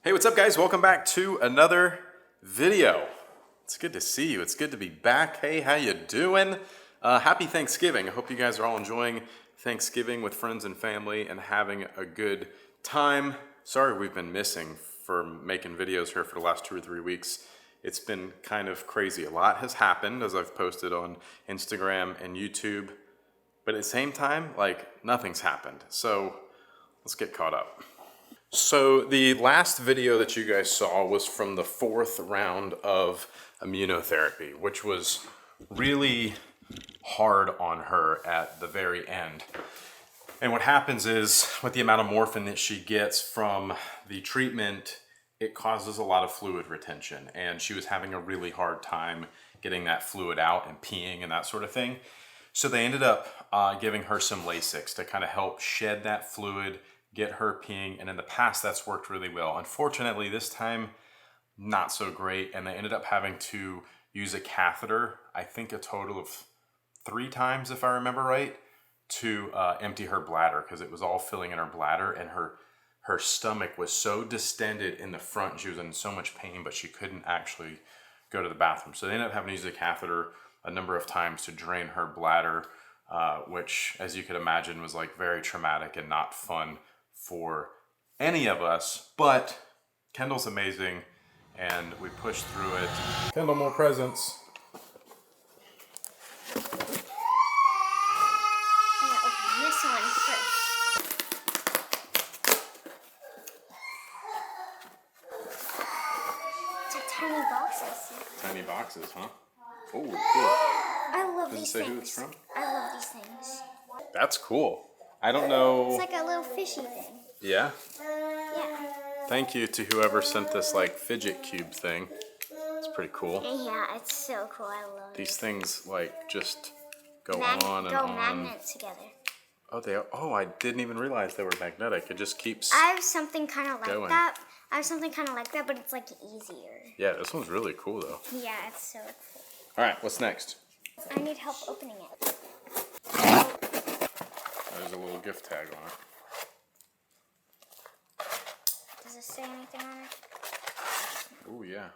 Hey, what's up guys? Welcome back to another video. It's good to see you. It's good to be back. Hey, how you doing? Happy Thanksgiving. I hope you guys are all enjoying Thanksgiving with friends and family and having a good time. Sorry we've been missing for making videos here for the last 2 or 3 weeks. It's been kind of crazy. A lot has happened as I've posted on Instagram and YouTube, but at the same time, like, nothing's happened. So let's get caught up. So the last video that you guys saw was from the 4th round of immunotherapy, which was really hard on her at the very end. And what happens is, with the amount of morphine that she gets from the treatment, it causes a lot of fluid retention. And she was having a really hard time getting that fluid out and peeing and that sort of thing. So they ended up giving her some Lasix to kind of help shed that fluid, get her peeing, and in the past that's worked really well. Unfortunately, this time, not so great, and they ended up having to use a catheter, I think a total of 3 times, if I remember right, to empty her bladder, because it was all filling in her bladder, and her stomach was so distended in the front, and she was in so much pain, but she couldn't actually go to the bathroom. So they ended up having to use a catheter a number of times to drain her bladder, which, as you could imagine, was like very traumatic and not fun for any of us, but Kendall's amazing and we pushed through it. Kendall, more presents. I'm gonna open this one first. It's like tiny boxes. Tiny boxes, huh? Oh, cool. I love Does it these say things. who it's from? I love these things. That's cool. I don't know. It's like a little fishy thing. Yeah? Yeah. Thank you to whoever sent this like fidget cube thing. It's pretty cool. Yeah, it's so cool. I love These it. things like just go on and go on. magnets together. Oh, they are. Oh, I didn't even realize they were magnetic. It just keeps. I have something kind of like going. that. But it's like easier. Yeah, this one's really cool though. Yeah, it's so cool. All right, what's next? I need help opening it. There's a little gift tag on it. Does it say anything on it? Oh yeah.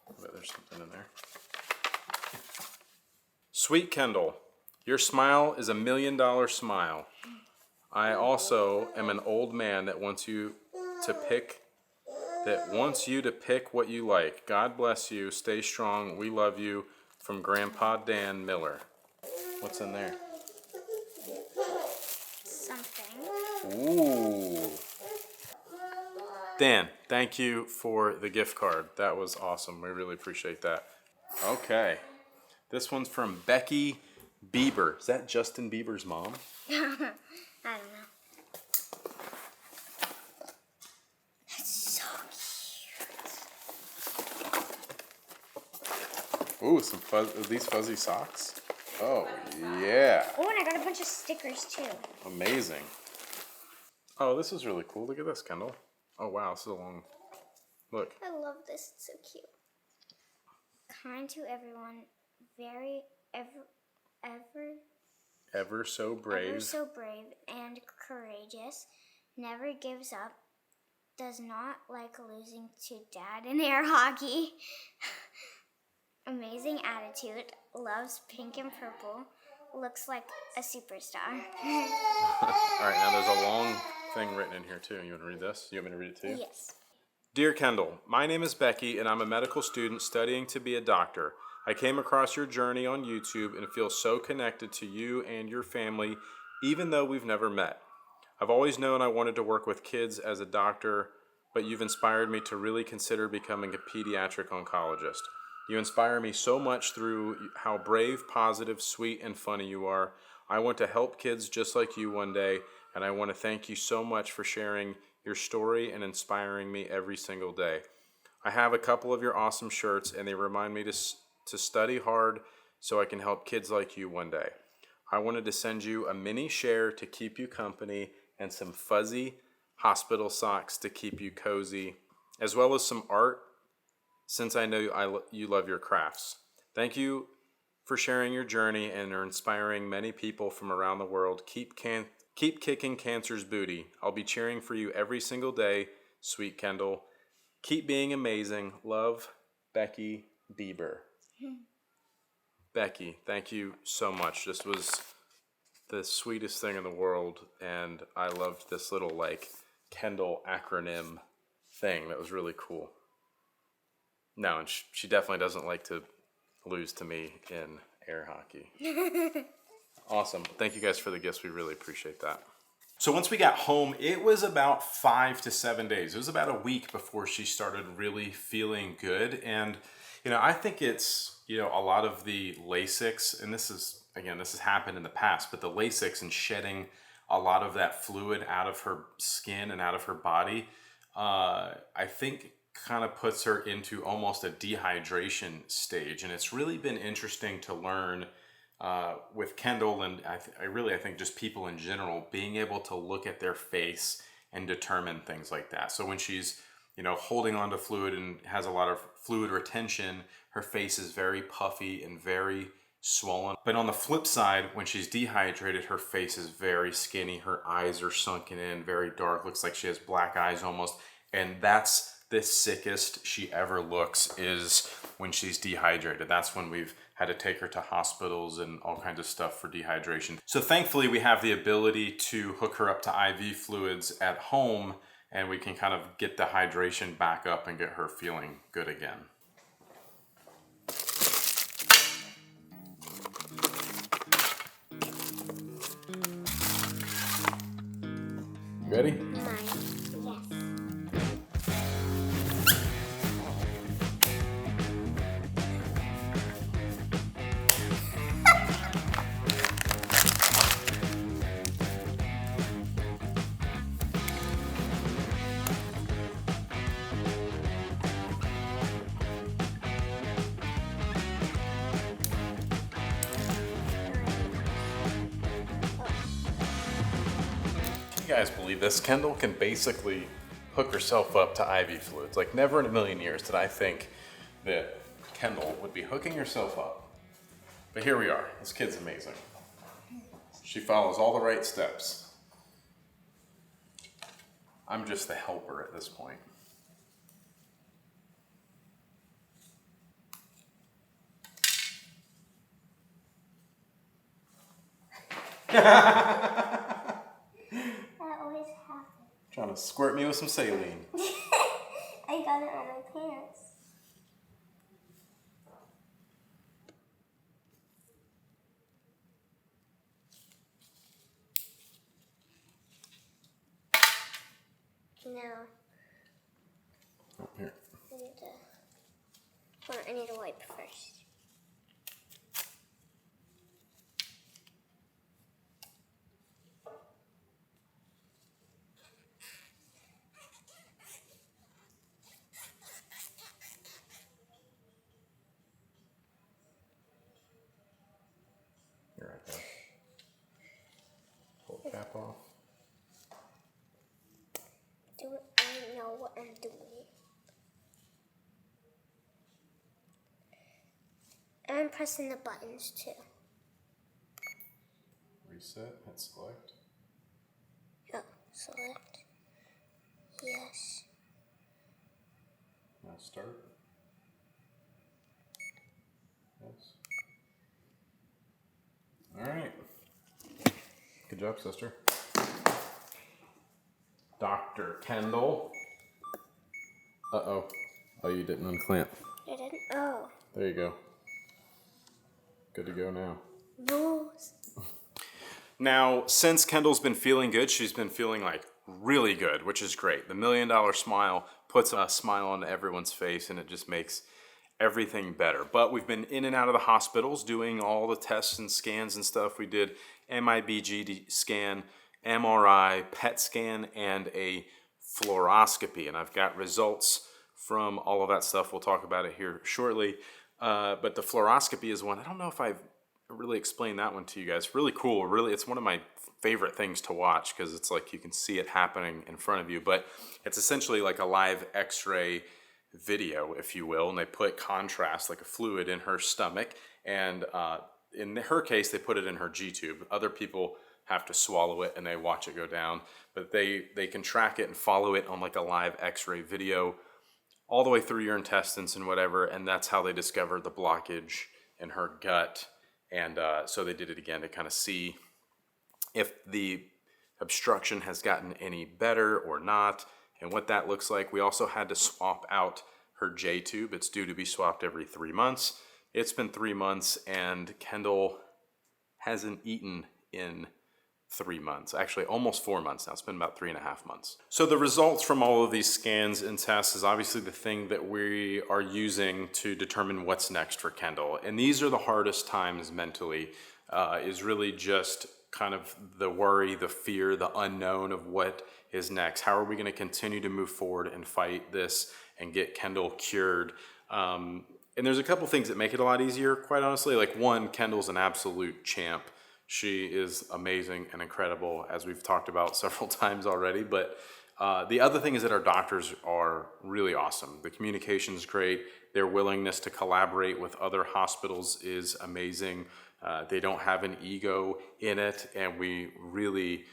I bet there's something in there. Sweet Kendall, your smile is $1 million smile. I also am an old man that wants you to pick what you like. God bless you. Stay strong. We love you. From Grandpa Dan Miller. What's in there? Something. Ooh. Dan, thank you for the gift card. That was awesome. We really appreciate that. Okay. This one's from Becky Bieber. Is that Justin Bieber's mom? I don't know. It's so cute. Ooh, are these fuzzy socks? Oh, yeah. Oh, and I got a bunch of stickers too. Amazing. Oh, this is really cool. Look at this, Kendall. Oh, wow. This is a long... Look. I love this. It's so cute. Kind to everyone. Very, Ever so brave. Ever so brave and courageous. Never gives up. Does not like losing to dad in air hockey. Amazing attitude. Loves pink and purple. Looks like a superstar. All right, now there's a long thing written in here too. You want to read this? You want me to read it too? Yes. Dear Kendall, my name is Becky and I'm a medical student studying to be a doctor. I came across your journey on YouTube and feel so connected to you and your family, even though we've never met. I've always known I wanted to work with kids as a doctor, but you've inspired me to really consider becoming a pediatric oncologist. You inspire me so much through how brave, positive, sweet, and funny you are. I want to help kids just like you one day, and I want to thank you so much for sharing your story and inspiring me every single day. I have a couple of your awesome shirts, and they remind me to study hard so I can help kids like you one day. I wanted to send you a mini share to keep you company and some fuzzy hospital socks to keep you cozy, as well as some art since I know you love your crafts. Thank you for sharing your journey and are inspiring many people from around the world. Keep kicking cancer's booty. I'll be cheering for you every single day. Sweet Kendall. Keep being amazing. Love, Becky Bieber. Becky, thank you so much. This was the sweetest thing in the world, and I loved this little like Kendall acronym thing. That was really cool. No, and she definitely doesn't like to lose to me in air hockey. Awesome. Thank you guys for the gifts. We really appreciate that. So once we got home, it was about 5 to 7 days. It was about a week before she started really feeling good. And, you know, I think it's, you know, a lot of the Lasix, and this has happened in the past, but the Lasix and shedding a lot of that fluid out of her skin and out of her body, I think kind of puts her into almost a dehydration stage. And it's really been interesting to learn with Kendall, and I think just people in general, being able to look at their face and determine things like that. So when she's, you know, holding onto fluid and has a lot of fluid retention, her face is very puffy and very swollen. But on the flip side, when she's dehydrated, her face is very skinny. Her eyes are sunken in, very dark. Looks like she has black eyes almost. And that's the sickest she ever looks, is when she's dehydrated. That's when we've had to take her to hospitals and all kinds of stuff for dehydration. So thankfully we have the ability to hook her up to IV fluids at home, and we can kind of get the hydration back up and get her feeling good again. You ready? Mine. You guys believe this? Kendall can basically hook herself up to IV fluids. Like, never in a million years did I think that Kendall would be hooking herself up. But here we are. This kid's amazing. She follows all the right steps. I'm just the helper at this point. Trying to squirt me with some saline. I got it on my pants. No. Oh, here. I need to wipe first. You're right there. Pull the cap off. I know what I'm doing. I'm pressing the buttons too. Reset, hit select. Oh, select. Yes. Now start. Yes. All right. Good job, sister. Dr. Kendall. Uh-oh. Oh, you didn't unclamp. I didn't. Oh. There you go. Good to go now. Rules. Now, since Kendall's been feeling good, she's been feeling like really good, which is great. The $1 Million Smile puts a smile on everyone's face, and it just makes everything better. But we've been in and out of the hospitals doing all the tests and scans and stuff. We did MIBG scan, MRI, PET scan, and a fluoroscopy. And I've got results from all of that stuff. We'll talk about it here shortly. But the fluoroscopy is one, I don't know if I've really explained that one to you guys. Really cool. Really, it's one of my favorite things to watch because it's like you can see it happening in front of you. But it's essentially like a live x-ray video, if you will. And they put contrast, like a fluid, in her stomach. And in her case, they put it in her G-tube. Other people have to swallow it and they watch it go down. But they can track it and follow it on like a live x-ray video all the way through your intestines and whatever, and that's how they discovered the blockage in her gut. And so they did it again to kind of see if the obstruction has gotten any better or not, and what that looks like. We also had to swap out her J tube. It's due to be swapped every 3 months. It's been 3 months, and Kendall hasn't eaten in 3 months, actually almost 4 months now. It's been about 3.5 months. So the results from all of these scans and tests is obviously the thing that we are using to determine what's next for Kendall. And these are the hardest times mentally, is really just kind of the worry, the fear, the unknown of what is next. How are we going to continue to move forward and fight this and get Kendall cured? And there's a couple things that make it a lot easier, quite honestly. Like one, Kendall's an absolute champ. She is amazing and incredible, as we've talked about several times already. But the other thing is that our doctors are really awesome. The communication is great. Their willingness to collaborate with other hospitals is amazing. They don't have an ego in it, and we really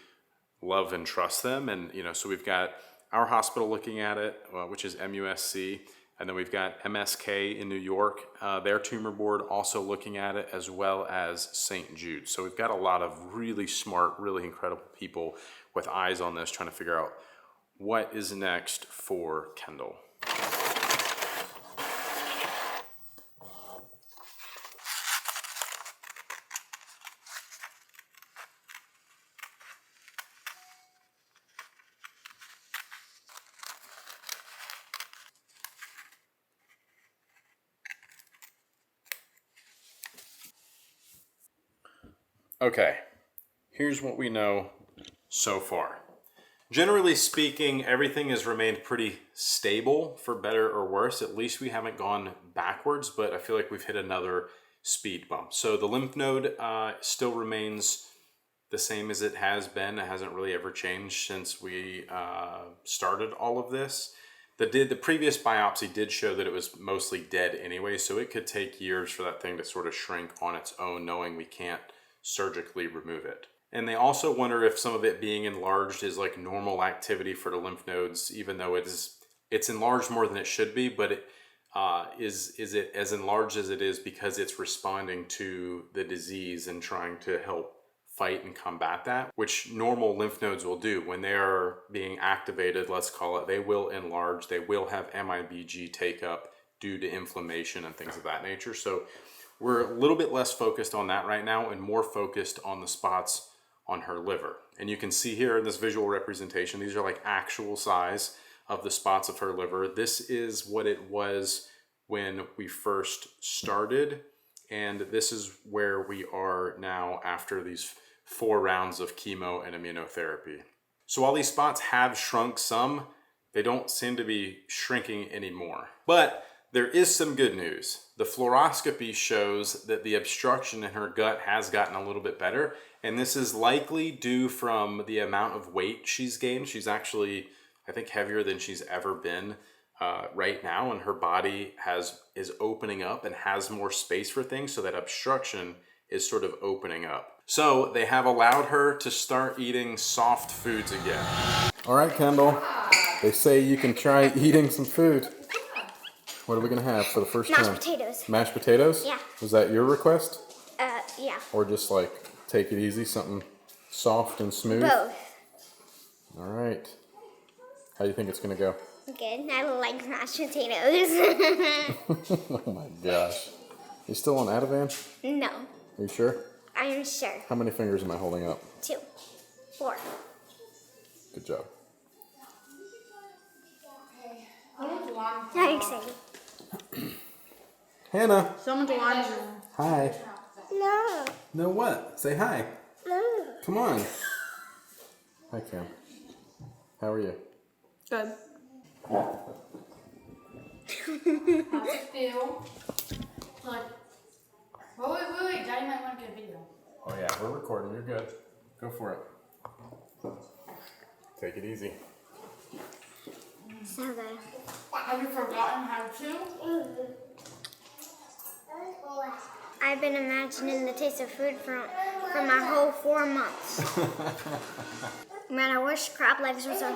love and trust them. And, you know, so we've got our hospital looking at it, which is MUSC. And then we've got MSK in New York, their tumor board also looking at it, as well as St. Jude. So we've got a lot of really smart, really incredible people with eyes on this, trying to figure out what is next for Kendall. Okay, here's what we know so far. Generally speaking, everything has remained pretty stable, for better or worse. At least we haven't gone backwards, but I feel like we've hit another speed bump. So the lymph node still remains the same as it has been. It hasn't really ever changed since we started all of this. The previous biopsy did show that it was mostly dead anyway, so it could take years for that thing to sort of shrink on its own, knowing we can't surgically remove it. And they also wonder if some of it being enlarged is like normal activity for the lymph nodes, even though it's enlarged more than it should be. But it is it as enlarged as it is because it's responding to the disease and trying to help fight and combat that, which normal lymph nodes will do when they are being activated. Let's call it, they will enlarge. They will have MIBG take up due to inflammation and things of that nature. So we're a little bit less focused on that right now and more focused on the spots on her liver. And you can see here in this visual representation, these are like actual size of the spots of her liver. This is what it was when we first started. And this is where we are now after these 4 rounds of chemo and immunotherapy. So while these spots have shrunk some, they don't seem to be shrinking anymore. But there is some good news. The fluoroscopy shows that the obstruction in her gut has gotten a little bit better, and this is likely due from the amount of weight she's gained. She's actually, I think, heavier than she's ever been right now, and her body is opening up and has more space for things, so that obstruction is sort of opening up. So they have allowed her to start eating soft foods again. All right, Kendall. They say you can try eating some food. What are we gonna have for the first time? Mashed potatoes. Mashed potatoes? Yeah. Was that your request? Yeah. Or just like take it easy, something soft and smooth? Both. All right. How do you think it's gonna go? Good. I like mashed potatoes. Oh my gosh. You still on Ativan? No. Are you sure? I am sure. How many fingers am I holding up? 2. 4. Good job. I'm excited. Hannah. Someone's alarm. Hi. No. No what? Say hi. No. Come on. Hi, Cam. How are you? Good. How's it feel? Like, wait. Daddy might want to get a video. Oh yeah, we're recording. You're good. Go for it. Take it easy. So good. Have you forgotten how to? I've been imagining the taste of food for for my whole 4 months. Man, I wish crab legs was a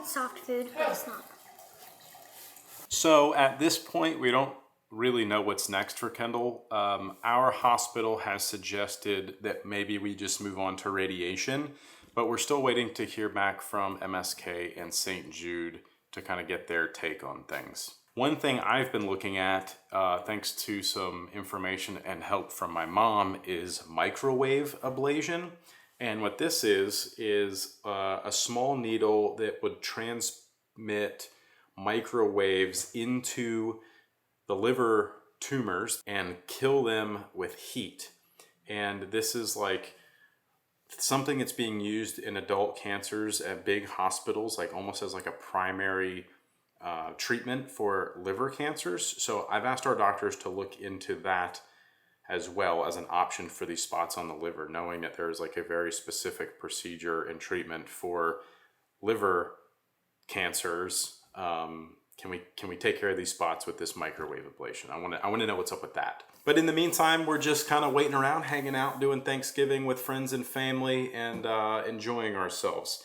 soft food, but it's not. So at this point, we don't really know what's next for Kendall. Our hospital has suggested that maybe we just move on to radiation, but we're still waiting to hear back from MSK and St. Jude to kind of get their take on things. One thing I've been looking at, thanks to some information and help from my mom, is microwave ablation. And what this is a small needle that would transmit microwaves into the liver tumors and kill them with heat. And this is like something that's being used in adult cancers at big hospitals, like almost as like a primary treatment for liver cancers. So I've asked our doctors to look into that as well as an option for these spots on the liver, knowing that there's like a very specific procedure and treatment for liver cancers. Can we take care of these spots with this microwave ablation? I want to know what's up with that. But in the meantime, we're just kind of waiting around, hanging out, doing Thanksgiving with friends and family, and enjoying ourselves.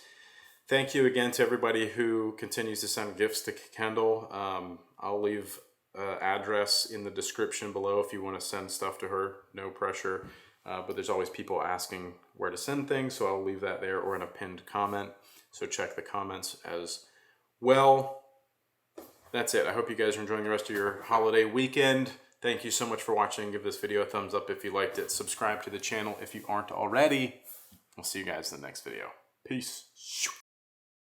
Thank you again to everybody who continues to send gifts to Kendall. I'll leave address in the description below if you want to send stuff to her. No pressure, but there's always people asking where to send things, so I'll leave that there or in a pinned comment. So check the comments as well. That's it. I hope you guys are enjoying the rest of your holiday weekend. Thank you so much for watching. Give this video a thumbs up if you liked it. Subscribe to the channel if you aren't already. I'll see you guys in the next video. Peace.